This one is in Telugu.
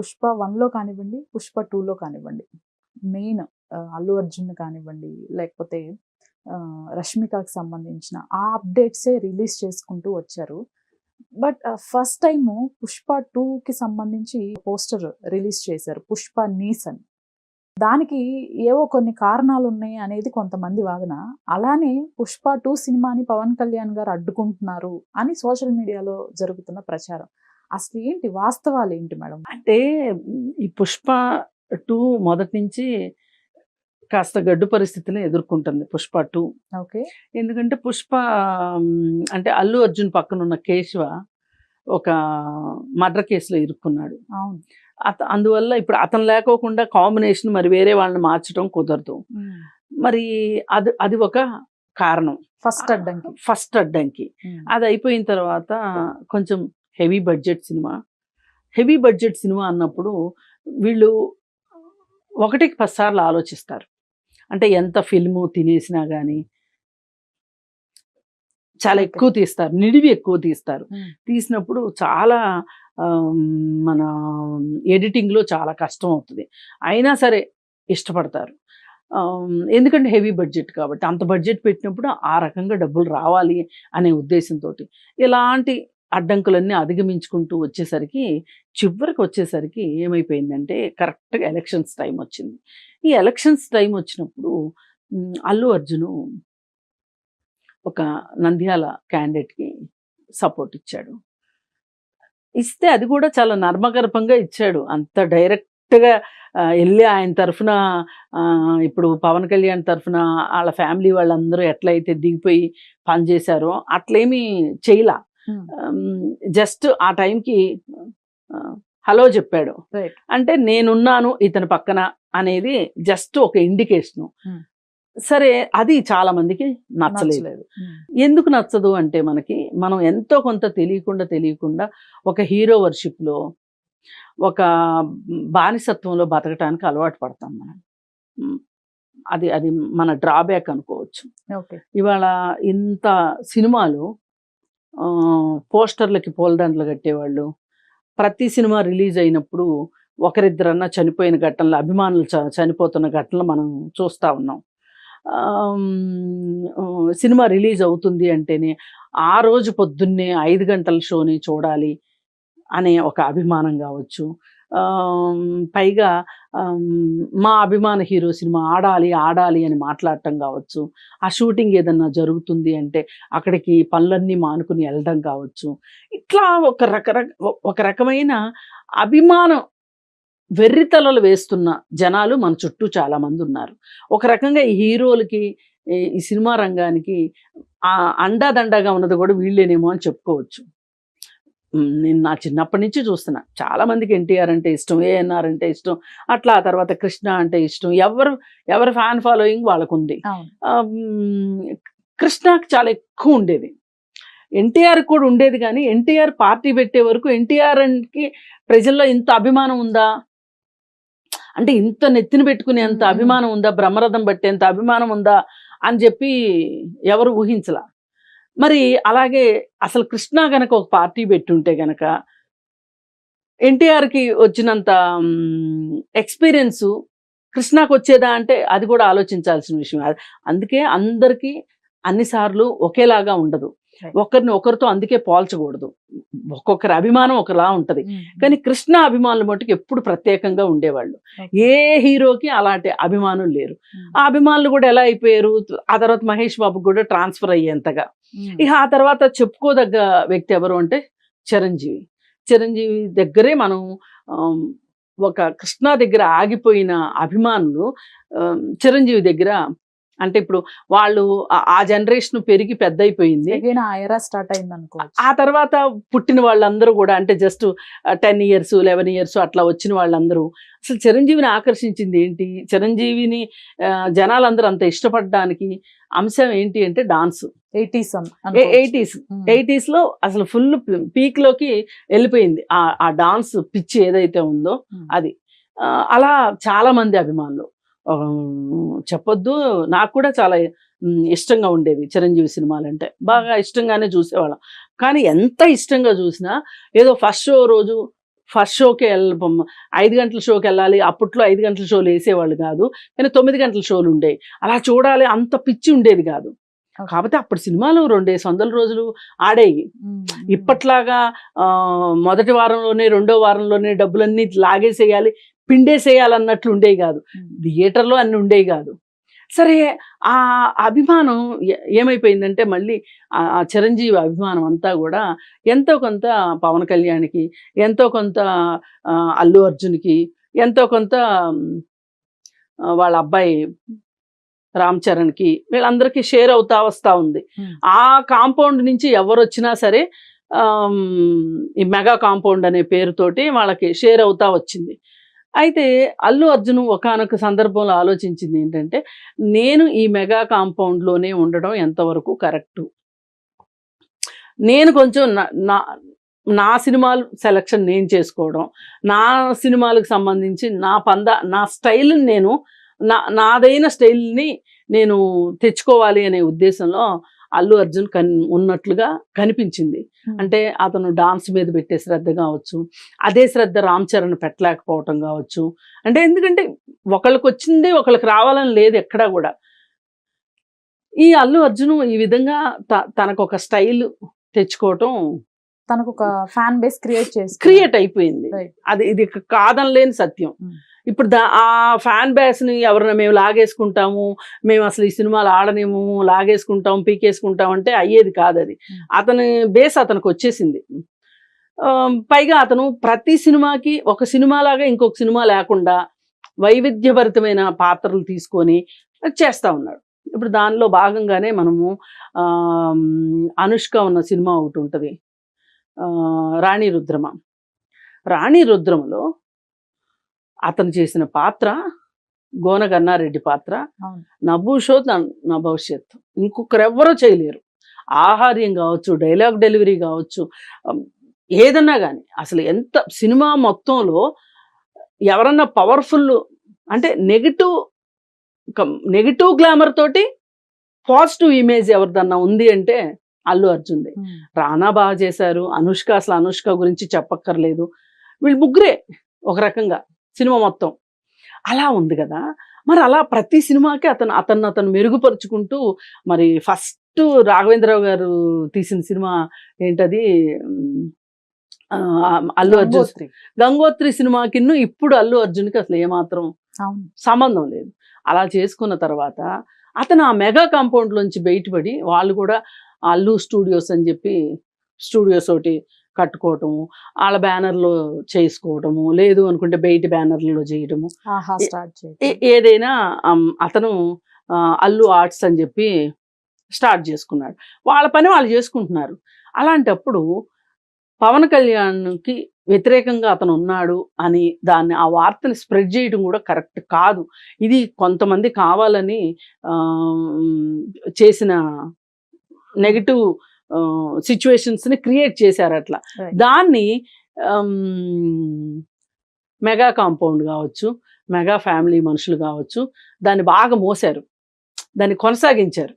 పుష్ప 1లో కానివ్వండి, పుష్ప 2లో కానివ్వండి, మెయిన్ అల్లు అర్జున్ కానివ్వండి, లేకపోతే రష్మికకి సంబంధించిన ఆ అప్డేట్సే రిలీజ్ చేసుకుంటూ వచ్చారు. బట్ ఫస్ట్ టైము పుష్ప 2కి సంబంధించి పోస్టర్ రిలీజ్ చేశారు, పుష్ప నీస్ అని. దానికి ఏవో కొన్ని కారణాలు ఉన్నాయి అనేది కొంతమంది వాదన. అలానే పుష్ప 2 సినిమాని పవన్ కళ్యాణ్ గారు అడ్డుకుంటున్నారు అని సోషల్ మీడియాలో జరుగుతున్న ప్రచారం. అసలు ఏంటి వాస్తవాలు ఏంటి మేడం? అంటే ఈ పుష్ప 2 మొదటి నుంచి కాస్త గడ్డు పరిస్థితులను ఎదుర్కొంటుంది పుష్ప 2. ఓకే. ఎందుకంటే పుష్ప అంటే అల్లు అర్జున్ పక్కన ఉన్న కేశవ ఒక మర్డర్ కేసులో ఇరుక్కున్నాడు. అవును. అందువల్ల ఇప్పుడు అతను లేకోకుండా కాంబినేషన్ మరి వేరే వాళ్ళని మార్చడం కుదరదు. మరి అది ఒక కారణం, ఫస్ట్ అడ్డంకి. అది అయిపోయిన తర్వాత కొంచెం హెవీ బడ్జెట్ సినిమా అన్నప్పుడు వీళ్ళు 1కి 10 సార్లు ఆలోచిస్తారు. అంటే ఎంత ఫిల్ము తినేసినా కానీ చాలా ఎక్కువ తీస్తారు, నిడివి ఎక్కువ తీస్తారు. తీసినప్పుడు చాలా మన ఎడిటింగ్లో చాలా కష్టం అవుతుంది. అయినా సరే ఇష్టపడతారు, ఎందుకంటే హెవీ బడ్జెట్ కాబట్టి. అంత బడ్జెట్ పెట్టినప్పుడు ఆ రకంగా డబ్బులు రావాలి అనే ఉద్దేశంతో ఇలాంటి అడ్డంకులన్నీ అధిగమించుకుంటూ చివరికి వచ్చేసరికి ఏమైపోయిందంటే కరెక్ట్గా ఎలక్షన్స్ టైం వచ్చింది. ఈ ఎలక్షన్స్ టైం వచ్చినప్పుడు అల్లు అర్జును ఒక నంద్యాల క్యాండిడేట్కి సపోర్ట్ ఇచ్చాడు. ఇస్తే అది కూడా చాలా నర్మగర్భంగా ఇచ్చాడు. అంత డైరెక్ట్గా వెళ్ళి ఆయన తరఫున ఇప్పుడు పవన్ కళ్యాణ్ తరఫున వాళ్ళ ఫ్యామిలీ వాళ్ళందరూ ఎట్లయితే దిగిపోయి పనిచేశారో అట్లేమీ చేయలా. జస్ట్ ఆ టైంకి హలో చెప్పాడు. అంటే నేనున్నాను ఇతని పక్కన అనేది జస్ట్ ఒక ఇండికేషను. సరే, అది చాలా మందికి నచ్చలేదు. ఎందుకు నచ్చదు అంటే మనం ఎంతో కొంత తెలియకుండా ఒక హీరో వర్షిప్లో, ఒక బానిసత్వంలో బతకటానికి అలవాటు పడతాం మనం. అది మన డ్రాబ్యాక్ అనుకోవచ్చు. ఇవాళ ఇంత సినిమాలు పోస్టర్లకి పూలదండలు కట్టేవాళ్ళు, ప్రతి సినిమా రిలీజ్ అయినప్పుడు ఒకరిద్దరన్నా చనిపోయిన ఘటనలు, అభిమానులు చనిపోతున్న ఘటనలు మనం చూస్తూ ఉన్నాం. సినిమా రిలీజ్ అవుతుంది అంటేనే ఆ రోజు పొద్దున్నే 5 గంటల షోని చూడాలి అనే ఒక అభిమానం కావచ్చు. పైగా మా అభిమాన హీరో సినిమా ఆడాలి అని మాట్లాడటం కావచ్చు. ఆ షూటింగ్ ఏదన్నా జరుగుతుంది అంటే అక్కడికి పనులన్నీ మానుకుని వెళ్ళడం కావచ్చు. ఇట్లా ఒక రకమైన అభిమానం వెర్రితలలు వేస్తున్న జనాలు మన చుట్టూ చాలా మంది ఉన్నారు. ఒక రకంగా ఈ హీరోలకి, ఈ సినిమా రంగానికి అండాదండగా ఉన్నది కూడా వీళ్ళేనేమో అని చెప్పుకోవచ్చు. నేను నా చిన్నప్పటి నుంచి చూస్తున్నా, చాలా మందికి ఎన్టీఆర్ అంటే ఇష్టం, ఏఎన్ఆర్ అంటే ఇష్టం, అట్లా ఆ తర్వాత కృష్ణ అంటే ఇష్టం. ఎవరి ఫ్యాన్ ఫాలోయింగ్ వాళ్ళకు ఉంది. కృష్ణకి చాలా ఎక్కువ ఉండేది, ఎన్టీఆర్ కూడా ఉండేది. కానీ ఎన్టీఆర్ పార్టీ పెట్టే వరకు ఎన్టీఆర్కి ప్రజల్లో ఇంత అభిమానం ఉందా అంటే, ఇంత నెత్తిన పెట్టుకునేంత అభిమానం ఉందా, బ్రహ్మరథం పట్టేంత అభిమానం ఉందా అని చెప్పి ఎవరు ఊహించలా. మరి అలాగే అసలు కృష్ణ గనక ఒక పార్టీ పెట్టుంటే గనక ఎన్టీఆర్కి వచ్చినంత ఎక్స్పీరియన్సు కృష్ణకు వచ్చేదా అంటే అది కూడా ఆలోచించాల్సిన విషయం. అందుకే అందరికీ అన్నిసార్లు ఒకేలాగా ఉండదు, ఒకరితో అందుకే పోల్చకూడదు. ఒక్కొక్కరి అభిమానం ఒకలా ఉంటది. కానీ కృష్ణ అభిమానులు మటుకు ఎప్పుడు ప్రత్యేకంగా ఉండేవాళ్ళు. ఏ హీరోకి అలాంటి అభిమానులు లేరు. ఆ అభిమానులు కూడా ఎలా అయిపోయారు, ఆ తర్వాత మహేష్ బాబుకి కూడా ట్రాన్స్ఫర్ అయ్యేంతగా. ఇక ఆ తర్వాత చెప్పుకోదగ్గ వ్యక్తి ఎవరు అంటే చిరంజీవి దగ్గరే మనం ఒక కృష్ణ దగ్గర ఆగిపోయిన అభిమానులు చిరంజీవి దగ్గర, అంటే ఇప్పుడు వాళ్ళు ఆ జనరేషన్ పెరిగి పెద్ద అయిపోయింది, స్టార్ట్ అయింది అనుకో. ఆ తర్వాత పుట్టిన వాళ్ళందరూ కూడా అంటే జస్ట్ 10 years 11 years అట్లా వచ్చిన వాళ్ళందరూ అసలు చిరంజీవిని ఆకర్షించింది ఏంటి, చిరంజీవిని జనాలందరూ అంత ఇష్టపడడానికి అంశం ఏంటి అంటే డాన్స్. 80s లో అసలు ఫుల్ పీక్ లోకి వెళ్ళిపోయింది ఆ డాన్స్ పిచ్చి ఏదైతే ఉందో అది. అలా చాలా మంది అభిమానులు, చెప్పొద్దు, నాకు కూడా చాలా ఇష్టంగా ఉండేది చిరంజీవి సినిమాలు అంటే, బాగా ఇష్టంగానే చూసేవాళ్ళం. కానీ ఎంత ఇష్టంగా చూసినా ఏదో ఫస్ట్ షో రోజు ఫస్ట్ షోకి 5 గంటల షోకి వెళ్ళాలి, అప్పట్లో 5 గంటల షోలు వేసేవాళ్ళు కాదు, కానీ 9 గంటల షోలు ఉండేవి. అలా చూడాలి అంత పిచ్చి ఉండేది కాదు. కాకపోతే అప్పుడు సినిమాలు 200 రోజులు ఆడేవి. ఇప్పట్లాగా మొదటి వారంలోనే రెండో వారంలోనే డబ్బులన్నీ లాగేసేయాలి, పిండేసేయాలన్నట్లు ఉండేవి కాదు. థియేటర్లో అన్ని ఉండేవి కాదు. సరే, ఆ అభిమానం ఏమైపోయిందంటే మళ్ళీ ఆ చిరంజీవి అభిమానం అంతా కూడా ఎంతో కొంత పవన్ కళ్యాణ్కి, ఎంతో కొంత అల్లు అర్జున్కి, ఎంతో కొంత వాళ్ళ అబ్బాయి రామ్ చరణ్కి, వీళ్ళందరికీ షేర్ అవుతా వస్తూ ఉంది. ఆ కాంపౌండ్ నుంచి ఎవరు వచ్చినా సరే ఈ మెగా కాంపౌండ్ అనే పేరుతోటి వాళ్ళకి షేర్ అవుతా వచ్చింది. అయితే అల్లు అర్జున్ ఒకానొక సందర్భంలో ఆలోచించింది ఏంటంటే, నేను ఈ మెగా కాంపౌండ్లోనే ఉండడం ఎంతవరకు కరెక్టు, నేను కొంచెం నా సినిమాలు సెలక్షన్ నేను చేసుకోవడం, నా సినిమాలకు సంబంధించి నా స్టైల్ని నేను నాదైన స్టైల్ని నేను తెచ్చుకోవాలి అనే ఉద్దేశంలో అల్లు అర్జున్ ఉన్నట్లుగా కనిపించింది. అంటే అతను డాన్స్ మీద పెట్టే శ్రద్ధ కావచ్చు, అదే శ్రద్ధ రామ్ చరణ్ పెట్టలేకపోవటం కావచ్చు. అంటే ఎందుకంటే ఒకళ్ళకి వచ్చింది ఒకళ్ళకి రావాలని లేదు ఎక్కడా కూడా. ఈ అల్లు అర్జున్ ఈ విధంగా తనకు ఒక స్టైల్ తెచ్చుకోవటం, తనకు ఒక ఫ్యాన్ బేస్ క్రియేట్ అయిపోయింది. ఇది కాదనలేని సత్యం. ఇప్పుడు ఆ ఫ్యాన్ బేస్ని ఎవరైనా మేము లాగేసుకుంటాము, మేము అసలు ఈ సినిమాలు ఆడనేము, లాగేసుకుంటాం, పీకేసుకుంటాం అంటే అయ్యేది కాదు. అది అతని బేస్ అతనికి వచ్చేసింది. పైగా అతను ప్రతి సినిమాకి ఒక సినిమాలాగా ఇంకొక సినిమా లేకుండా వైవిధ్యభరితమైన పాత్రలు తీసుకొని చేస్తూ ఉన్నాడు. ఇప్పుడు దానిలో భాగంగానే మనము అనుష్క ఉన్న సినిమా ఒకటి ఉంటుంది, రాణి రుద్రమలో అతను చేసిన పాత్ర గోన గన్నారెడ్డి పాత్ర నా భవిష్యత్ నా భవిష్యత్తు ఇంకొకరెవ్వరూ చేయలేరు. ఆహార్యం కావచ్చు, డైలాగ్ డెలివరీ కావచ్చు, ఏదన్నా కానీ అసలు ఎంత సినిమా మొత్తంలో ఎవరన్నా పవర్ఫుల్ అంటే నెగిటివ్ గ్లామర్ తోటి పాజిటివ్ ఇమేజ్ ఎవరిదన్నా ఉంది అంటే అల్లు అర్జున్ది. రానా బాగా చేశారు, అనుష్క అసలు అనుష్క గురించి చెప్పక్కర్లేదు. వీళ్ళు ముగ్గురే ఒక రకంగా సినిమా మొత్తం అలా ఉంది కదా. మరి అలా ప్రతి సినిమాకి అతను మెరుగుపరుచుకుంటూ, మరి ఫస్ట్ రాఘవేంద్రరావు గారు తీసిన సినిమా ఏంటది, అల్లు అర్జున్ గంగోత్రి సినిమాకి ఇప్పుడు అల్లు అర్జున్కి అసలు ఏమాత్రం సంబంధం లేదు. అలా చేసుకున్న తర్వాత అతను ఆ మెగా కాంపౌండ్లోంచి బయటపడి వాళ్ళు కూడా అల్లు స్టూడియోస్ అని చెప్పి స్టూడియోస్ ఒకటి కట్టుకోవటము, వాళ్ళ బ్యానర్లో చేసుకోవటము, లేదు అనుకుంటే బయట బ్యానర్లలో చేయటము, ఏదైనా అతను అల్లు ఆర్ట్స్ అని చెప్పి స్టార్ట్ చేసుకున్నాడు. వాళ్ళ పని వాళ్ళు చేసుకుంటున్నారు. అలాంటప్పుడు పవన్ కళ్యాణ్కి వ్యతిరేకంగా అతను ఉన్నాడు అని ఆ వార్తని స్ప్రెడ్ చేయడం కూడా కరెక్ట్ కాదు. ఇది కొంతమంది కావాలని చేసిన నెగటివ్ సిచ్యువేషన్స్ని క్రియేట్ చేశారు. అట్లా దాన్ని మెగా కాంపౌండ్ కావచ్చు, మెగా ఫ్యామిలీ మనుషులు కావచ్చు, దాన్ని బాగా మోసారు, దాన్ని కొనసాగించారు.